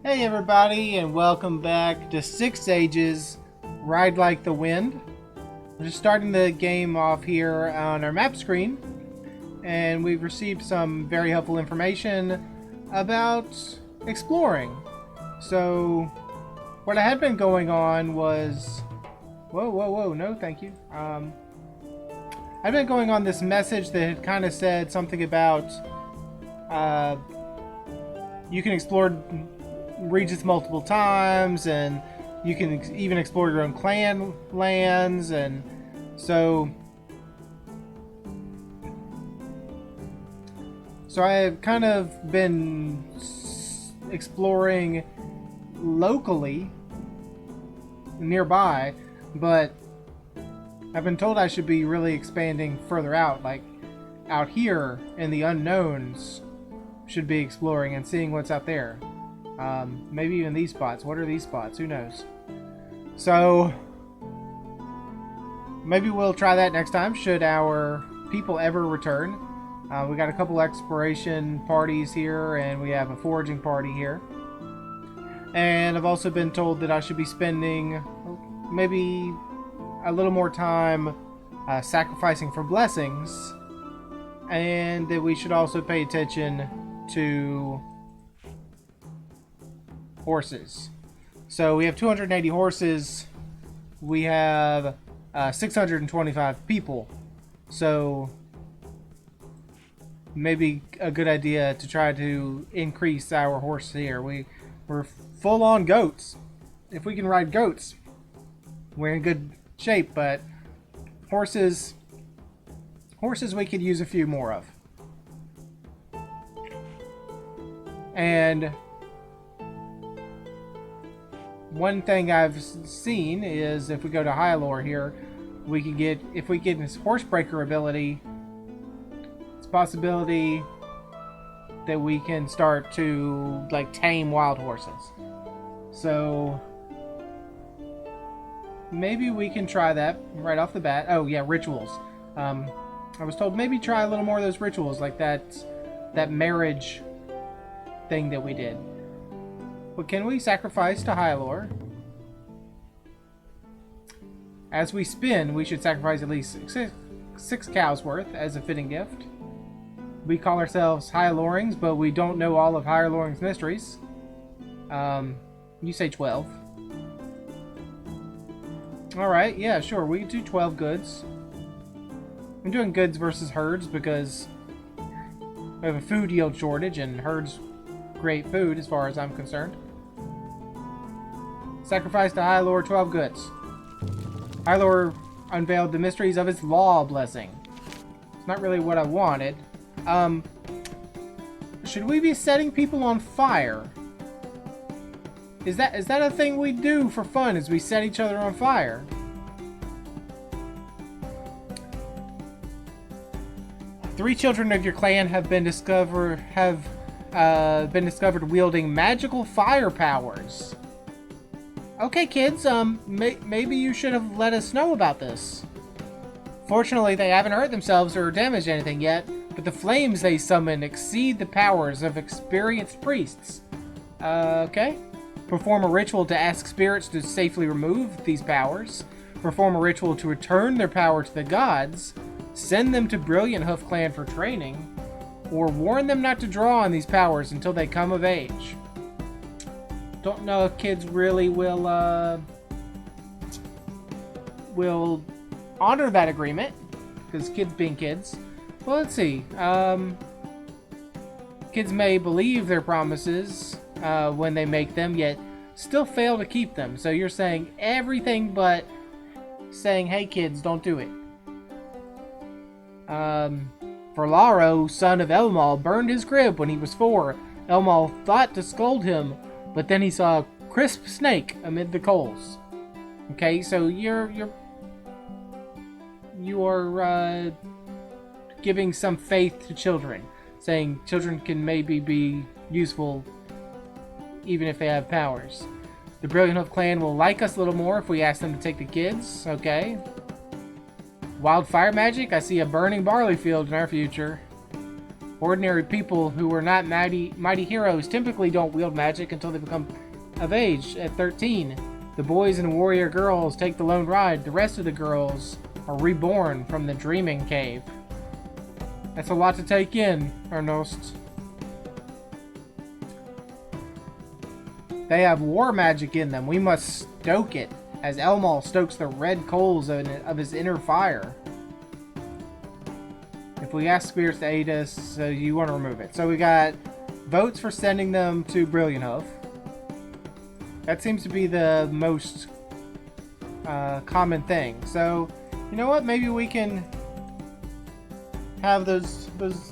Hey everybody, and welcome back to Six Ages Ride Like the Wind. We're just starting the game off here on our map screen, and we've received some very helpful information about exploring. So, what I had been going on was... Whoa, no thank you. I've been going on this message that had kind of said something about you can explore regions multiple times, and you can even explore your own clan lands, and so I have kind of been exploring locally nearby, but I've been told I should be really expanding further out, like out here in the unknowns. Should be exploring and seeing what's out there. Maybe even these spots. What are these spots? Who knows? So, maybe we'll try that next time, should our people ever return. We got a couple exploration parties here, and we have a foraging party here. And I've also been told that I should be spending maybe a little more time sacrificing for blessings, and that we should also pay attention to horses. So we have 280 horses. We have 625 people. So maybe a good idea to try to increase our horse here. We're full on goats. If we can ride goats, we're in good shape. But horses we could use a few more of. And one thing I've seen is if we go to Hylor here, we can get, if we get his Horsebreaker ability, it's a possibility that we can start to like tame wild horses. So maybe we can try that right off the bat. Oh yeah, rituals. I was told maybe try a little more of those rituals, like that marriage thing that we did. But can we sacrifice to Hylor? As we spin, we should sacrifice at least six cows worth as a fitting gift. We call ourselves Hylorings, but we don't know all of Hyloring's mysteries. You say 12. Alright, yeah, sure, we can do 12 goods. I'm doing goods versus herds because we have a food yield shortage, and herds great food as far as I'm concerned. Sacrifice to Hylor, 12 goods. Hylor unveiled the mysteries of his law blessing. It's not really what I wanted. Should we be setting people on fire? Is that a thing we do for fun, is we set each other on fire? Three children of your clan have been discovered wielding magical fire powers. Okay, kids, maybe you should have let us know about this. Fortunately, they haven't hurt themselves or damaged anything yet, but the flames they summon exceed the powers of experienced priests. Okay. Perform a ritual to ask spirits to safely remove these powers. Perform a ritual to return their power to the gods. Send them to Brilliant Hoof Clan for training. Or warn them not to draw on these powers until they come of age. Don't know if kids really will honor that agreement, because kids being kids. Well, let's see. Kids may believe their promises when they make them, yet still fail to keep them. So you're saying everything but saying, hey kids, don't do it. Ferlaro, son of Elmal, burned his crib when he was 4. Elmal thought to scold him, but then he saw a crisp snake amid the coals. Okay, so you are giving some faith to children, saying children can maybe be useful even if they have powers. The Brilliant Hoof Clan will like us a little more if we ask them to take the kids. Okay. Wild fire magic? I see a burning barley field in our future. Ordinary people who are not mighty heroes typically don't wield magic until they become of age at 13. The boys and warrior girls take the lone ride. The rest of the girls are reborn from the dreaming cave. That's a lot to take in, Ernest. They have war magic in them. We must stoke it, as Elmal stokes the red coals of his inner fire. If we ask spirits to aid us, so you want to remove it. So we got votes for sending them to Brilliant Hoof. That seems to be the most common thing. So, you know what? Maybe we can have those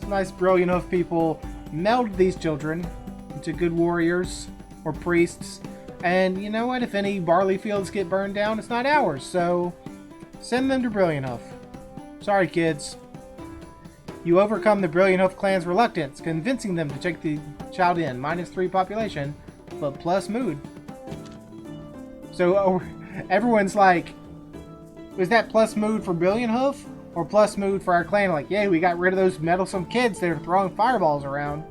nice Brilliant Hoof people meld these children into good warriors or priests. And you know what? If any barley fields get burned down, it's not ours. So send them to Brilliant Hoof. Sorry, kids. You overcome the Brilliant Hoof clan's reluctance, convincing them to take the child in. -3 population, but plus mood. So everyone's like, is that plus mood for Brilliant Hoof? Or plus mood for our clan? Like, yay, we got rid of those meddlesome kids that are throwing fireballs around.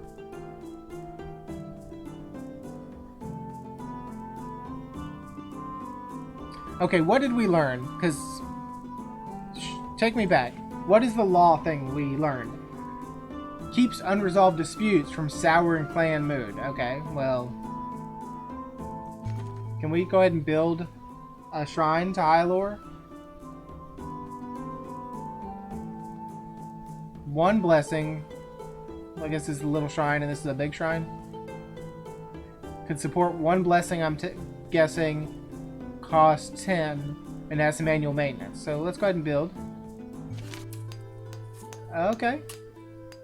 Okay, what did we learn? Because, take me back. What is the law thing we learned? Keeps unresolved disputes from souring clan mood. Okay, well, can we go ahead and build a shrine to Hylor? One blessing. I guess this is a little shrine and this is a big shrine. Could support one blessing, I'm guessing. Cost 10 and has some annual maintenance. So let's go ahead and build. Okay.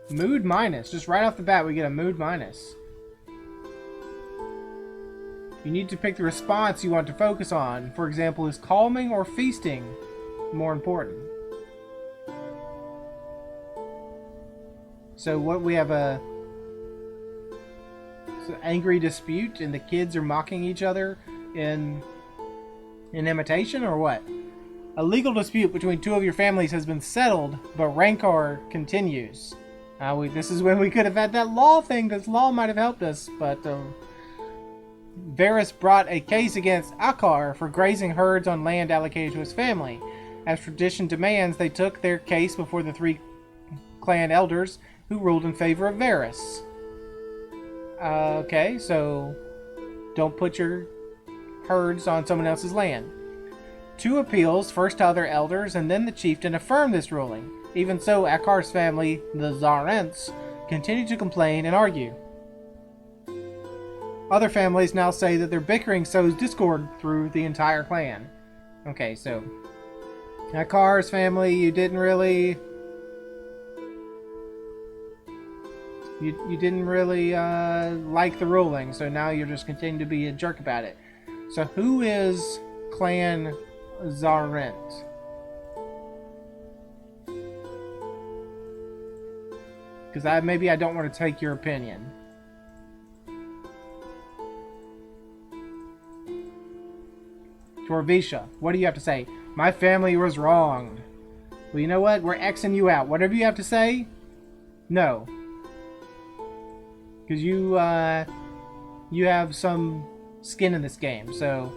Mood minus. Just right off the bat we get a mood minus. You need to pick the response you want to focus on. For example, is calming or feasting more important? So what we have a angry dispute and the kids are mocking each other in imitation or what? A legal dispute between two of your families has been settled, but rancor continues. This is when we could have had that law thing. This law might have helped us, but Varys brought a case against Akar for grazing herds on land allocated to his family. As tradition demands, they took their case before the 3 clan elders, who ruled in favor of Varys. Okay, so don't put your herds on someone else's land. 2 appeals, first to other elders and then the chieftain, affirmed this ruling. Even so, Akar's family, the Zarents, continue to complain and argue. Other families now say that their bickering sows discord through the entire clan. Okay, so Akar's family, you didn't really like the ruling, so now you're just continuing to be a jerk about it. So who is Clan Zarent? Because maybe I don't want to take your opinion. Torvisha, what do you have to say? My family was wronged. Well, you know what? We're Xing you out. Whatever you have to say, no. Because you have some skin in this game. So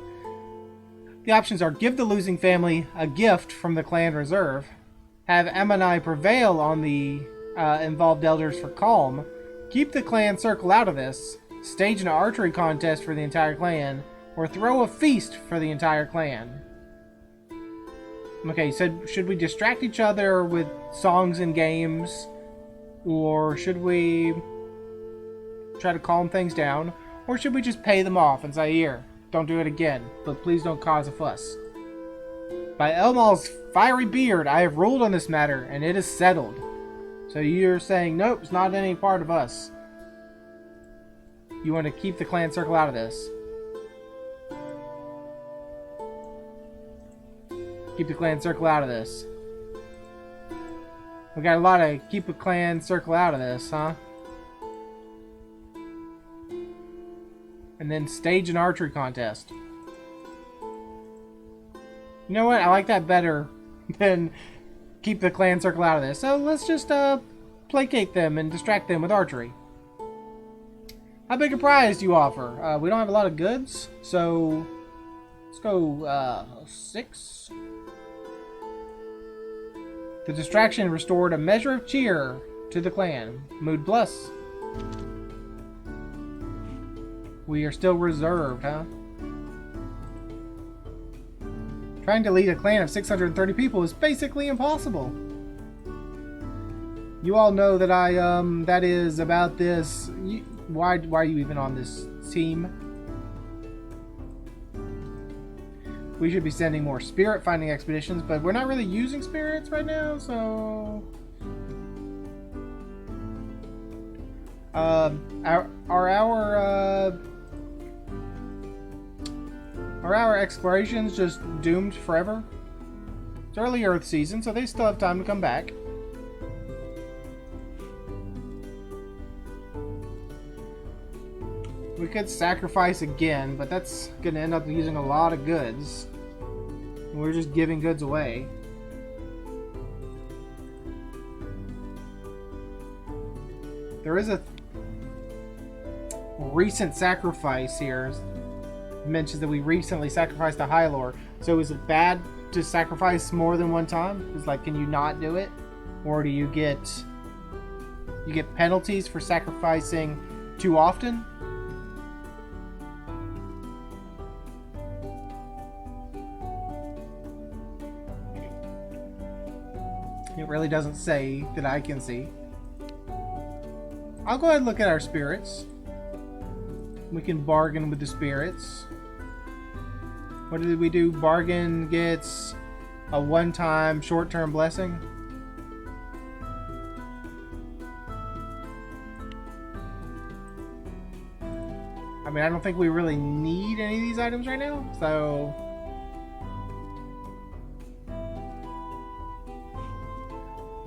the options are: give the losing family a gift from the clan reserve, have Ammonai prevail on the involved elders for calm, keep the clan circle out of this, stage an archery contest for the entire clan, or throw a feast for the entire clan. Okay, so should we distract each other with songs and games, or should we try to calm things down, or should we just pay them off and say, here, don't do it again, but please don't cause a fuss? By Elmal's fiery beard, I have ruled on this matter, and it is settled. So you're saying, nope, it's not any part of us. You want to keep the clan circle out of this. Keep the clan circle out of this. We got a lot of keep a clan circle out of this, huh? And then stage an archery contest. You know what? I like that better than keep the clan circle out of this. So let's just play placate them and distract them with archery. How big a prize do you offer? We don't have a lot of goods, so let's go 6. The distraction restored a measure of cheer to the clan. Mood plus. We are still reserved, huh? Trying to lead a clan of 630 people is basically impossible. You all know that that is about this. Why are you even on this team? We should be sending more spirit finding expeditions, but we're not really using spirits right now, so... Are our explorations just doomed forever? It's early Earth season, so they still have time to come back. We could sacrifice again, but that's going to end up using a lot of goods. We're just giving goods away. There is a recent sacrifice here. It mentions that we recently sacrificed a Hylor. So is it bad to sacrifice more than one time? It's like, can you not do it? Or do you get penalties for sacrificing too often? It really doesn't say that I can see. I'll go ahead and look at our spirits. We can bargain with the spirits. What did we do? Bargain gets a one-time short-term blessing. I mean, I don't think we really need any of these items right now, so...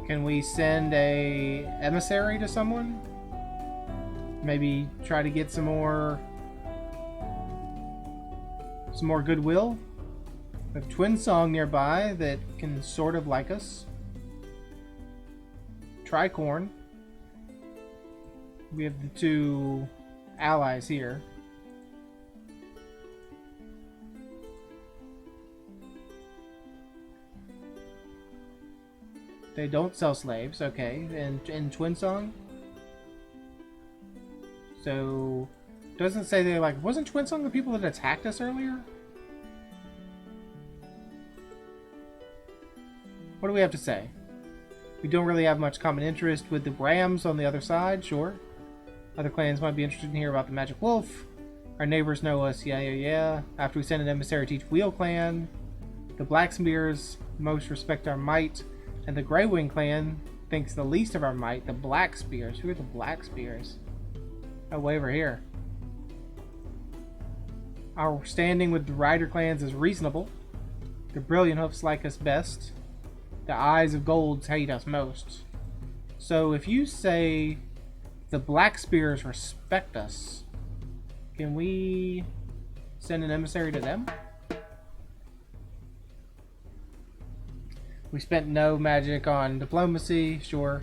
Can we send a emissary to someone? Maybe try to get some more goodwill? We have Twin Song nearby that can sort of like us. Tricorn. We have the 2 allies here. They don't sell slaves, okay. And in Twin Song? So, doesn't say they like... Wasn't Twin Song the people that attacked us earlier? What do we have to say? We don't really have much common interest with the Rams on the other side, sure. Other clans might be interested in hearing about the Magic Wolf. Our neighbors know us, yeah. After we send an emissary to each Wheel clan, the Blackspears most respect our might. And the Grey Wing clan thinks the least of our might, the Blackspears. Who are the Blackspears? Oh, way over here. Our standing with the Rider clans is reasonable. The Brilliant Hoofs like us best. The Eyes of Golds hate us most. So if you say the Blackspears respect us, can we send an emissary to them? We spent no magic on diplomacy, sure.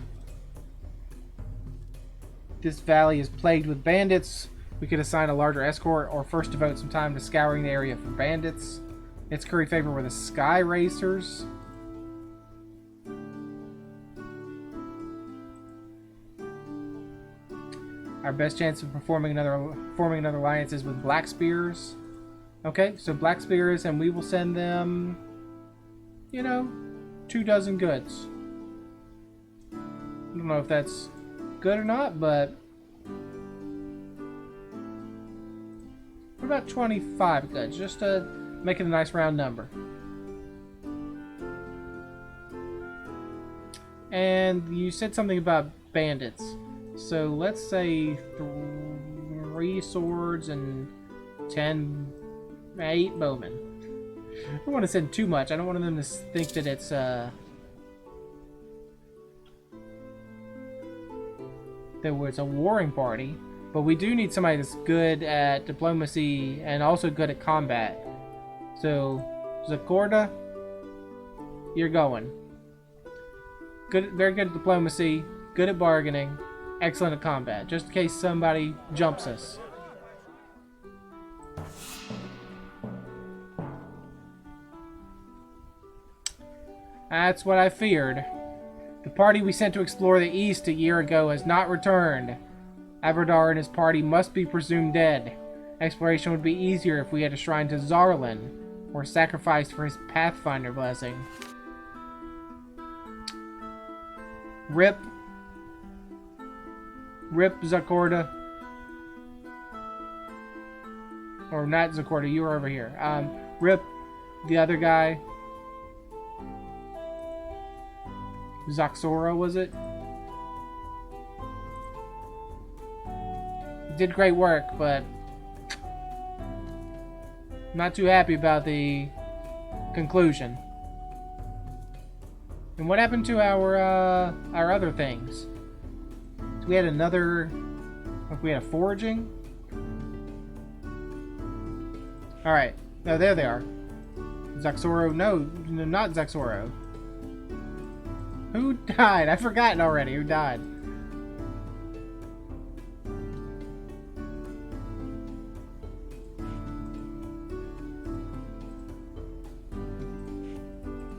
This valley is plagued with bandits. We could assign a larger escort or first devote some time to scouring the area for bandits. Its curry favor were the Sky Racers. Our best chance of forming another alliance is with Blackspears. Okay, so Blackspears, and we will send them, 2 dozen goods. I don't know if that's good or not, but what about 25 goods, just to make it a nice round number. And you said something about bandits, so let's say 3 swords and 8 bowmen. I don't want to send too much. I don't want them to think that it's there was a warring party, but we do need somebody that's good at diplomacy and also good at combat. So, Zakorda, you're going. Very good at diplomacy. good at bargaining, excellent at combat, just in case somebody jumps us. That's what I feared. The party we sent to explore the east a year ago has not returned. Averdar and his party must be presumed dead. Exploration would be easier if we had a shrine to Zarlin, or sacrificed for his Pathfinder blessing. Rip Zakorda. Or not Zakorda, you were over here. Rip the other guy. Zoxora, was it? Did great work, but not too happy about the conclusion. And what happened to our other things? So we had another, like we had a foraging. All right, no, there they are. Zoxoro, no, not Zoxoro. Who died? I've forgotten already who died.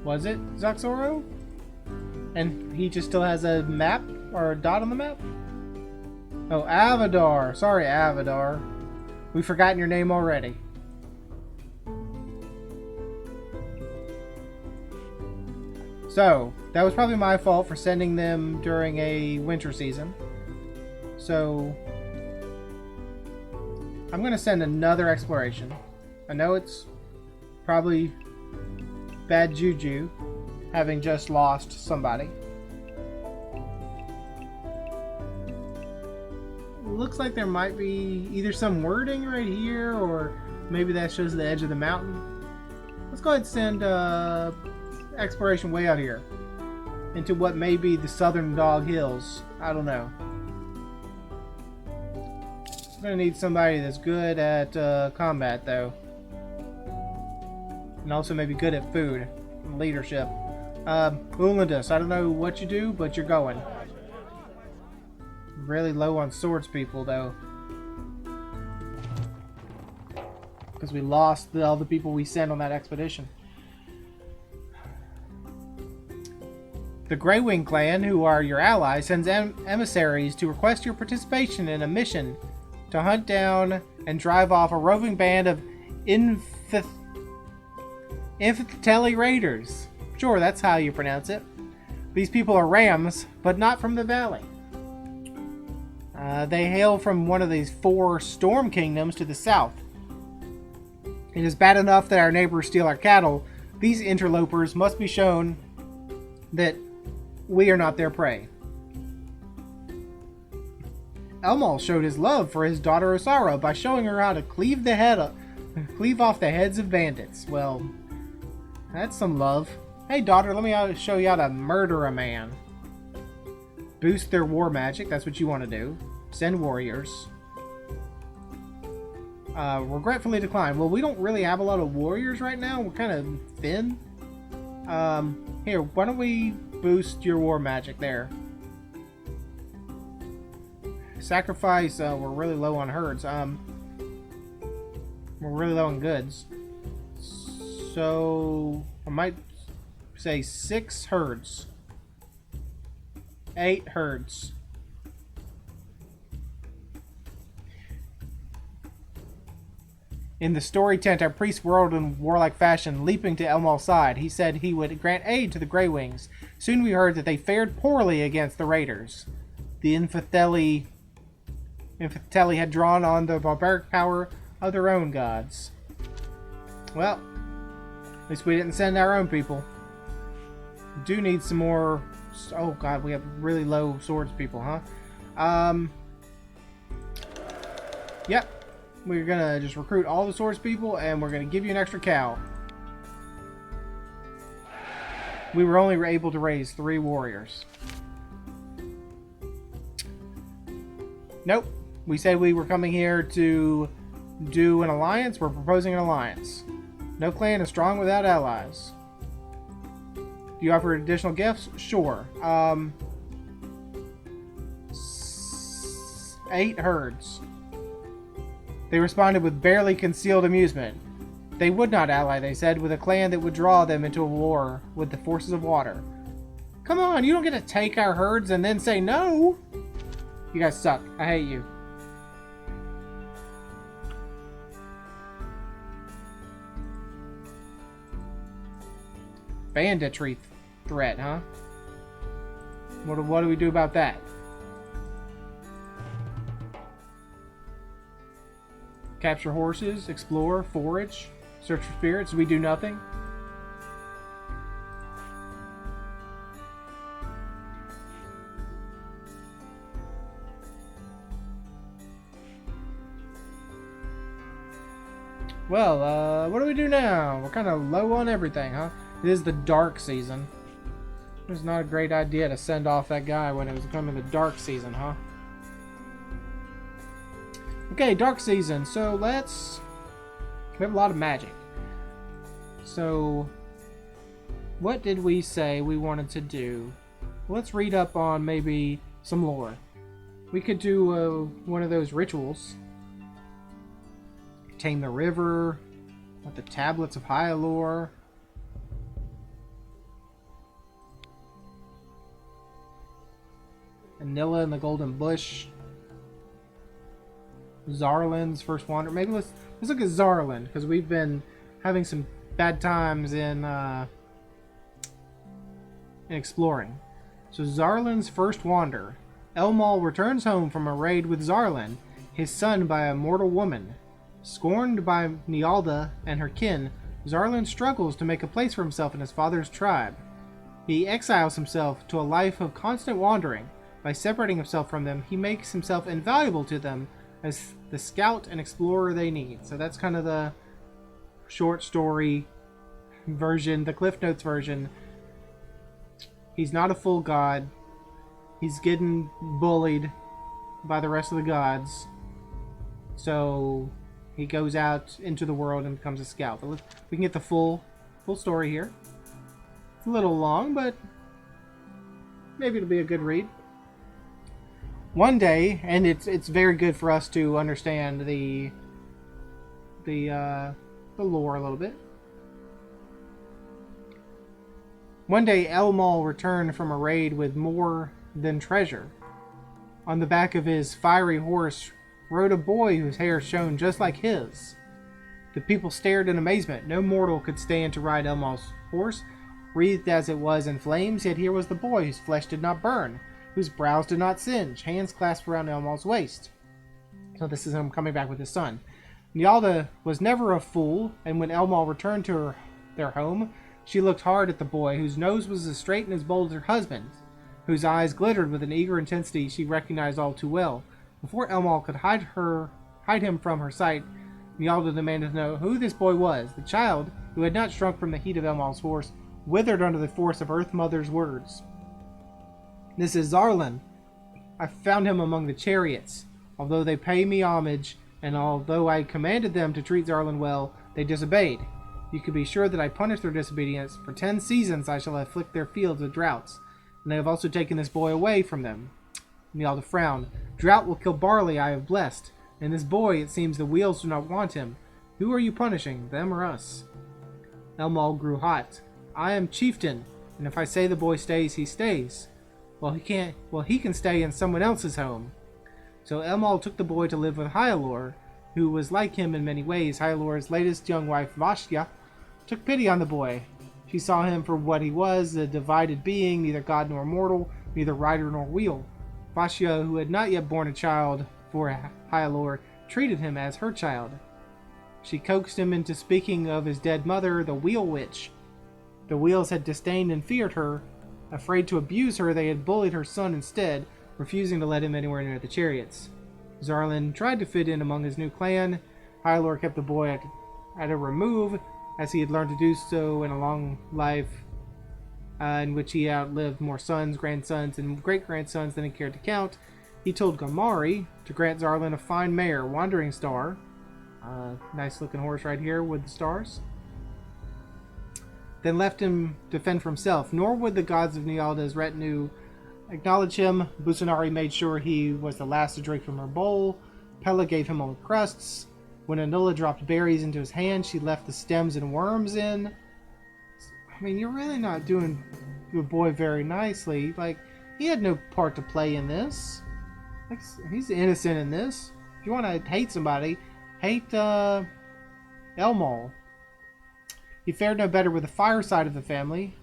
Was it Zoxoro? And he just still has a map or a dot on the map? Oh, Avadar. Sorry, Avadar. We've forgotten your name already. So, that was probably my fault for sending them during a winter season. So, I'm going to send another exploration. I know it's probably bad juju, having just lost somebody. Looks like there might be either some wording right here, or maybe that shows the edge of the mountain. Let's go ahead and send exploration way out here into what may be the Southern Dog Hills. I don't know. I'm gonna need somebody that's good at combat, though, and also maybe good at food and leadership. Ulandus, I don't know what you do, but you're going. Really low on swords people, though, because we lost all the people we sent on that expedition. The Greywing clan, who are your allies, sends emissaries to request your participation in a mission to hunt down and drive off a roving band of Infiteli raiders. Sure, that's how you pronounce it. These people are Rams, but not from the valley. They hail from one of these 4 storm kingdoms to the south. It is bad enough that our neighbors steal our cattle. These interlopers must be shown that we are not their prey. Elmal showed his love for his daughter Osara by showing her how to cleave off the heads of bandits. Well, that's some love. Hey daughter, let me show you how to murder a man. Boost their war magic, that's what you want to do. Send warriors. Regretfully decline. Well, we don't really have a lot of warriors right now. We're kind of thin. Here, why don't we boost your war magic there? Sacrifice, we're really low on herds. We're really low on goods. So, I might say 6 herds. 8 herds. In the story tent, our priest whirled in warlike fashion, leaping to Elmal's side. He said he would grant aid to the Greywings. Soon we heard that they fared poorly against the raiders. The Infiteli had drawn on the barbaric power of their own gods. Well, at least we didn't send our own people. We do need some more. Oh god, we have really low swords people, huh? Yep. We're gonna just recruit all the swords people, and we're gonna give you an extra cow. We were only able to raise 3 warriors. Nope. We said we were coming here to do an alliance. We're proposing an alliance. No clan is strong without allies. Do you offer additional gifts? Sure. 8 herds. They responded with barely concealed amusement. They would not ally, they said, with a clan that would draw them into a war with the forces of water. Come on, you don't get to take our herds and then say no! You guys suck. I hate you. Banditry threat, huh? What do we do about that? Capture horses, explore, forage, search for spirits. We do nothing. Well, what do we do now? We're kind of low on everything, huh? It is the dark season. It's not a great idea to send off that guy when it was coming the dark season, huh? Okay, dark season. So we have a lot of magic. So what did we say we wanted to do? Let's read up on maybe some lore. We could do one of those rituals. Tame the river with the tablets of Hyalore. Anilla and the Golden Bush. Zarlin's first wander. Maybe let's look at Zarlin, because we've been having some bad times in exploring. So Zarlin's first wander. Elmal returns home from a raid with Zarlin, his son by a mortal woman. Scorned by Nialda and her kin, Zarlin struggles to make a place for himself in his father's tribe. He exiles himself to a life of constant wandering. By separating himself from them, he makes himself invaluable to them as the scout and explorer they need. So that's kind of the short story version, the Cliff Notes version. He's not a full god. He's getting bullied by the rest of the gods. So he goes out into the world and becomes a scout. But we can get the full story here. It's a little long, but maybe it'll be a good read. One day, and it's very good for us to understand the lore a little bit. One day, Elmal returned from a raid with more than treasure. On the back of his fiery horse rode a boy whose hair shone just like his. The people stared in amazement. No mortal could stand to ride Elmal's horse, wreathed as it was in flames, yet here was the boy whose flesh did not burn, whose brows did not singe, hands clasped around Elmal's waist. So this is him coming back with his son. Nialda was never a fool, and when Elmal returned to their home, she looked hard at the boy, whose nose was as straight and as bold as her husband's, whose eyes glittered with an eager intensity she recognized all too well. Before Elmal could hide him from her sight, Nialda demanded to know who this boy was. The child, who had not shrunk from the heat of Elmal's force, withered under the force of Earth Mother's words. This is Zarlin. I found him among the chariots. Although they pay me homage, and although I commanded them to treat Zarlin well, they disobeyed. You can be sure that I punished their disobedience. For 10 seasons I shall afflict their fields with droughts, and they have also taken this boy away from them. Nialda frowned. Drought will kill barley I have blessed, and this boy, it seems the wheels do not want him. Who are you punishing, them or us? Elmal grew hot. I am chieftain, and if I say the boy stays, he stays. He can stay in someone else's home. So Elmal took the boy to live with Hyalore, who was like him in many ways. Hyalore's latest young wife, Vashtia, took pity on the boy. She saw him for what he was, a divided being, neither god nor mortal, neither rider nor wheel. Vashtia, who had not yet borne a child for Hyalore, treated him as her child. She coaxed him into speaking of his dead mother, the Wheel Witch. The Wheels had disdained and feared her. Afraid to abuse her, they had bullied her son instead, refusing to let him anywhere near the chariots. Zarlin tried to fit in among his new clan. Hyalore kept the boy at a remove, as he had learned to do so in a long life in which he outlived more sons, grandsons, and great-grandsons than he cared to count. He told Gamari to grant Zarlin a fine mare, Wandering Star. Nice-looking horse right here with the stars. Then left him to fend for himself, nor would the gods of Nialda's retinue acknowledge him. Busunari made sure he was the last to drink from her bowl. Pella gave him only crusts. When Anula dropped berries into his hand, she left the stems and worms in. I mean, you're really not doing your boy very nicely. Like, he had no part to play in this. Like, he's innocent in this. If you want to hate somebody, hate Elmal. He fared no better with the fire side of the family.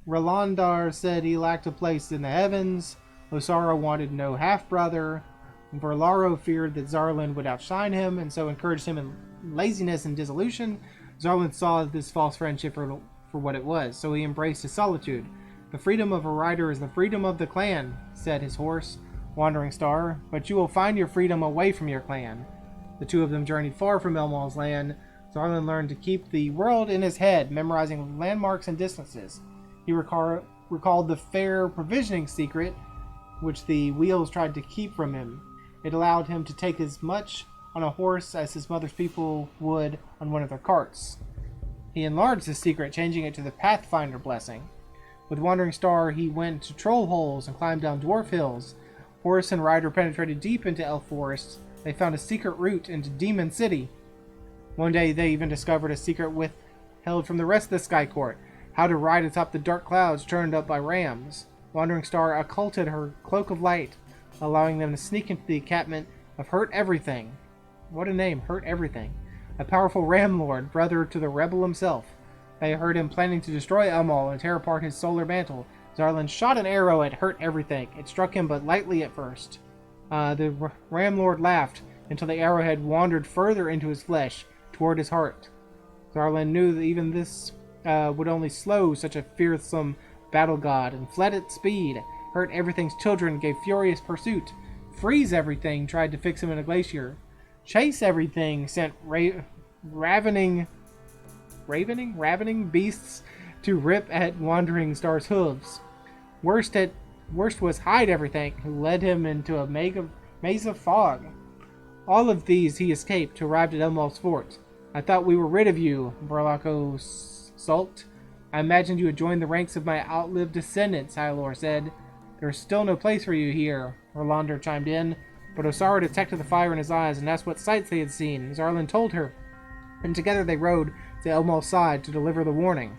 Rolandar said he lacked a place in the heavens. Osara wanted no half-brother. Verlaro feared that Zarlin would outshine him, and so encouraged him in laziness and dissolution. Zarlin saw this false friendship for what it was, so he embraced his solitude. The freedom of a rider is the freedom of the clan, said his horse, Wandering Star, but you will find your freedom away from your clan. The two of them journeyed far from Elmal's land. Zarlin learned to keep the world in his head, memorizing landmarks and distances. He recalled the fair provisioning secret, which the wheels tried to keep from him. It allowed him to take as much on a horse as his mother's people would on one of their carts. He enlarged his secret, changing it to the Pathfinder blessing. With Wandering Star, he went to troll holes and climbed down dwarf hills. Horse and rider penetrated deep into elf forests. They found a secret route into Demon City. One day, they even discovered a secret withheld from the rest of the Sky Court: how to ride atop the dark clouds churned up by rams. Wandering Star occulted her cloak of light, allowing them to sneak into the encampment of Hurt Everything. What a name, Hurt Everything. A powerful ram lord, brother to the rebel himself. They heard him planning to destroy Elmal and tear apart his solar mantle. Zarlin shot an arrow at Hurt Everything. It struck him but lightly at first. The ram lord laughed until the arrowhead wandered further into his flesh, toward his heart. Zarlin knew that even this would only slow such a fearsome battle god, and fled at speed. Hurt Everything's children gave furious pursuit. Freeze Everything tried to fix him in a glacier. Chase Everything sent ravening beasts to rip at Wandering Star's hooves. Worst was Hide Everything, who led him into a maze of fog. All of these he escaped, arrived at Elmal's fort. I thought we were rid of you, Verlaco sulked. I imagined you had joined the ranks of my outlived descendants, Hylor said. There's still no place for you here, Orlander chimed in, but Osara detected the fire in his eyes and asked what sights they had seen. Zarlin told her, and together they rode to Elmal's side to deliver the warning.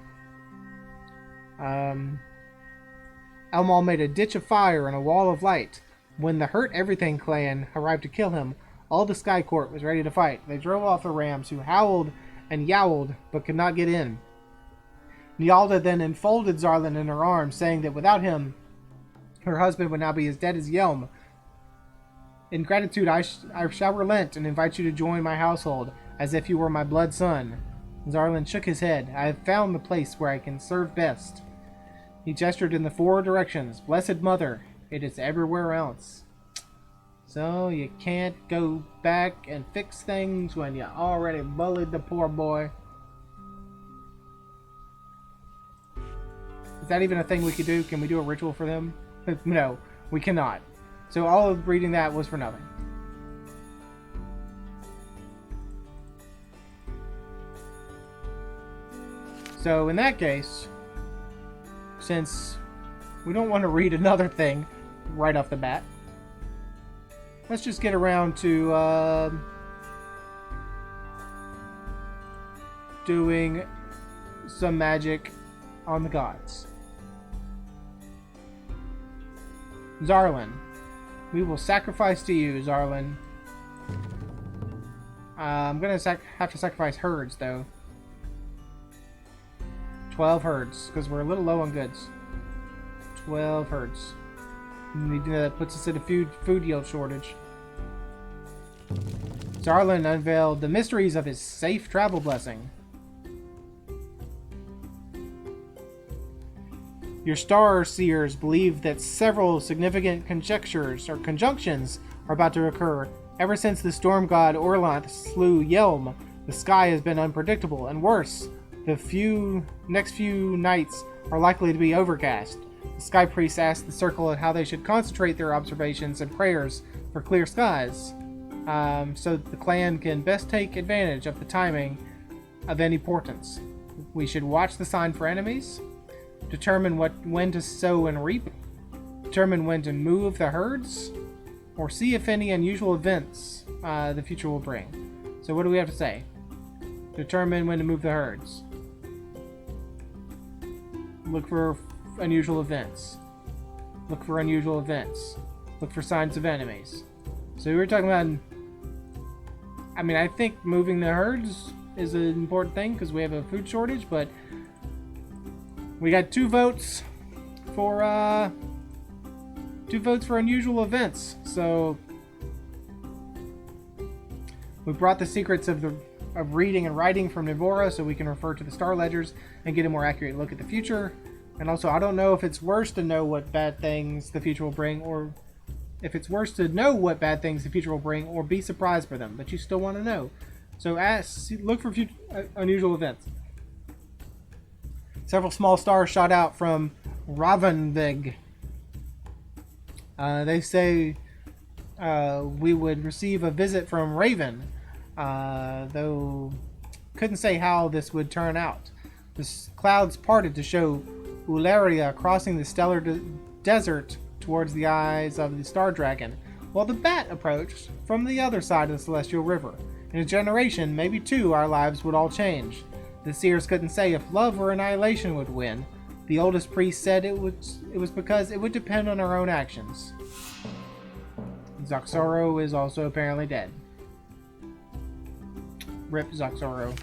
Elmal made a ditch of fire and a wall of light. When the Hurt Everything clan arrived to kill him, all the Sky Court was ready to fight. They drove off the rams, who howled and yowled, but could not get in. Nialda then enfolded Zarlin in her arms, saying that without him, her husband would now be as dead as Yelm. In gratitude, I shall relent and invite you to join my household, as if you were my blood son. Zarlin shook his head. I have found the place where I can serve best. He gestured in the four directions. Blessed Mother, it is everywhere else. So you can't go back and fix things when you already bullied the poor boy. Is that even a thing we could do? Can we do a ritual for them? No, we cannot. So all of reading that was for nothing. So in that case, since we don't want to read another thing right off the bat, let's just get around to doing some magic on the gods. Zarlin. We will sacrifice to you, Zarlin. I'm going to have to sacrifice herds, though. 12 herds, because we're a little low on goods. 12 herds. That puts us in a food yield shortage. Zarlin unveiled the mysteries of his safe travel blessing. Your star seers believe that several significant conjectures or conjunctions are about to occur. Ever since the storm god Orlanth slew Yelm, the sky has been unpredictable, and worse, the next few nights are likely to be overcast. The sky priests asked the circle how they should concentrate their observations and prayers for clear skies, so that the clan can best take advantage of the timing of any portents. We should watch the sign for enemies, determine when to sow and reap, Determine when to move the herds, or see if any unusual events the future will bring. So what do we have to say? Determine when to move the herds. Look for unusual events. Look for unusual events. Look for signs of enemies. So we were talking about... I mean, I think moving the herds is an important thing because we have a food shortage, but... we got 2 votes for, 2 votes for unusual events. So... we brought the secrets of reading and writing from Nivora so we can refer to the star ledgers and get a more accurate look at the future. And also, I don't know if it's worse to know what bad things the future will bring, or if it's worse to know what bad things the future will bring, or be surprised by them, but you still want to know. So look for unusual events. Several small stars shot out from Ravenvig. They say we would receive a visit from Raven, though couldn't say how this would turn out. The clouds parted to show Ularia crossing the stellar desert towards the eyes of the Star Dragon, while the Bat approached from the other side of the Celestial River. In a generation, maybe 2, our lives would all change. The seers couldn't say if love or annihilation would win. The oldest priest said it was because it would depend on our own actions. Zoxoro is also apparently dead. Rip Zoxoro.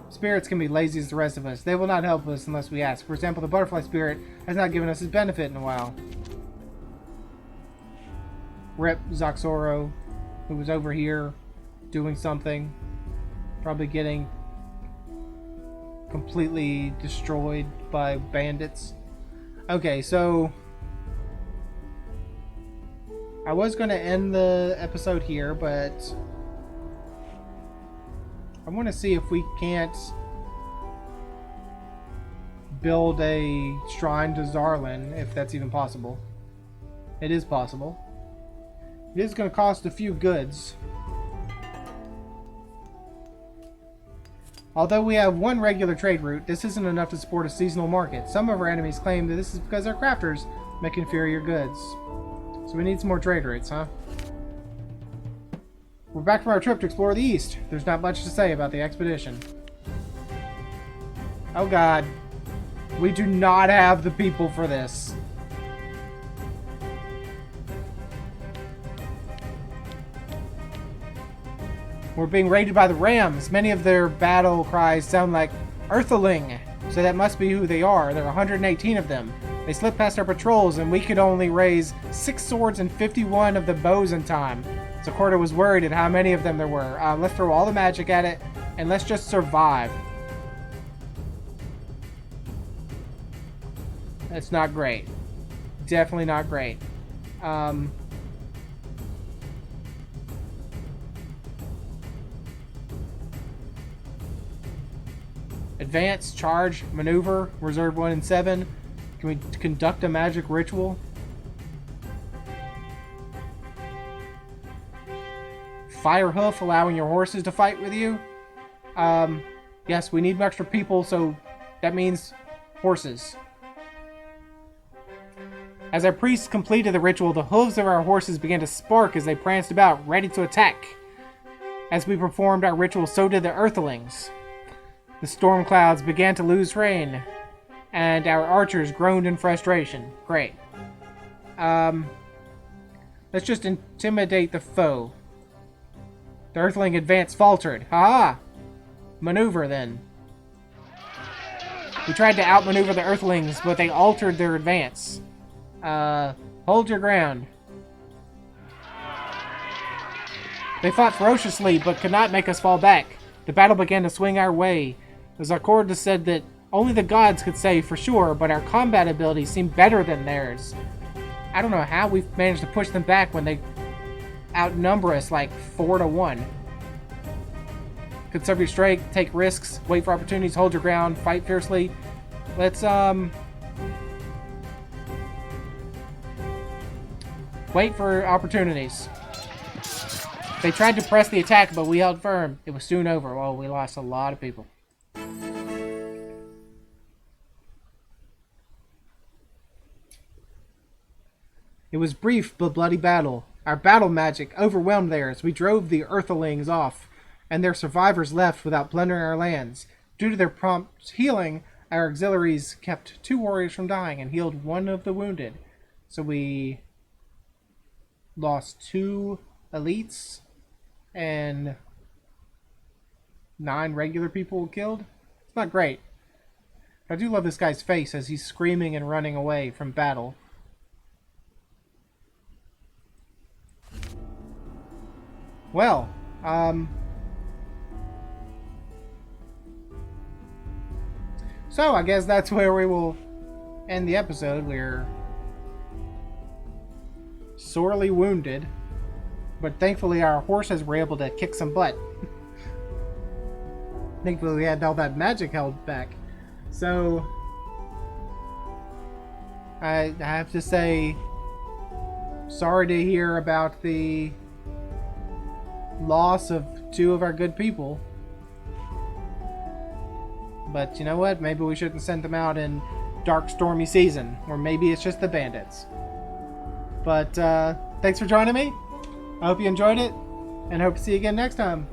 Spirits can be lazy as the rest of us. They will not help us unless we ask. For example, the butterfly spirit has not given us his benefit in a while. Rip Zoxoro, who was over here doing something. Probably getting completely destroyed by bandits. Okay, so I was going to end the episode here, but I want to see if we can't build a shrine to Zarlin, if that's even possible. It is possible. It is going to cost a few goods. Although we have 1 regular trade route, this isn't enough to support a seasonal market. Some of our enemies claim that this is because our crafters make inferior goods. So we need some more trade routes, huh? We're back from our trip to explore the East. There's not much to say about the expedition. Oh god. We do not have the people for this. We're being raided by the Rams. Many of their battle cries sound like Earthling, so that must be who they are. There are 118 of them. They slipped past our patrols, and we could only raise 6 swords and 51 of the bows in time. Zakorda was worried at how many of them there were. Let's throw all the magic at it, and let's just survive. That's not great. Definitely not great. Advance, charge, maneuver, reserve 1 and 7. Can we conduct a magic ritual? Fire hoof, allowing your horses to fight with you. Yes, we need extra people, so that means horses. As our priests completed the ritual, the hooves of our horses began to spark as they pranced about, ready to attack. As we performed our ritual, so did the Earthlings. The storm clouds began to lose rain, and our archers groaned in frustration. Great. Let's just intimidate the foe. The Earthling advance faltered. Ha! Maneuver, then. We tried to outmaneuver the Earthlings, but they altered their advance. Hold your ground. They fought ferociously, but could not make us fall back. The battle began to swing our way. Zakorda said that only the gods could say for sure, but our combat abilities seemed better than theirs. I don't know how we've managed to push them back when they outnumber us like 4-1. Conserve your strength, take risks, wait for opportunities, hold your ground, fight fiercely. Let's, wait for opportunities. They tried to press the attack, but we held firm. It was soon over. Oh, we lost a lot of people. It was brief but bloody battle. Our battle magic overwhelmed theirs. We drove the Earthlings off, and their survivors left without plundering our lands. Due to their prompt healing, our auxiliaries kept 2 warriors from dying and healed 1 of the wounded. So we lost 2 elites and 9 regular people killed. It's not great. I do love this guy's face as he's screaming and running away from battle. Well, so I guess that's where we will end the episode. We're sorely wounded, but thankfully our horses were able to kick some butt. Thankfully we had all that magic held back. So I have to say, sorry to hear about the loss of 2 of our good people. But you know what? Maybe we shouldn't send them out in dark, stormy season. Or maybe it's just the bandits. But thanks for joining me. I hope you enjoyed it. And hope to see you again next time.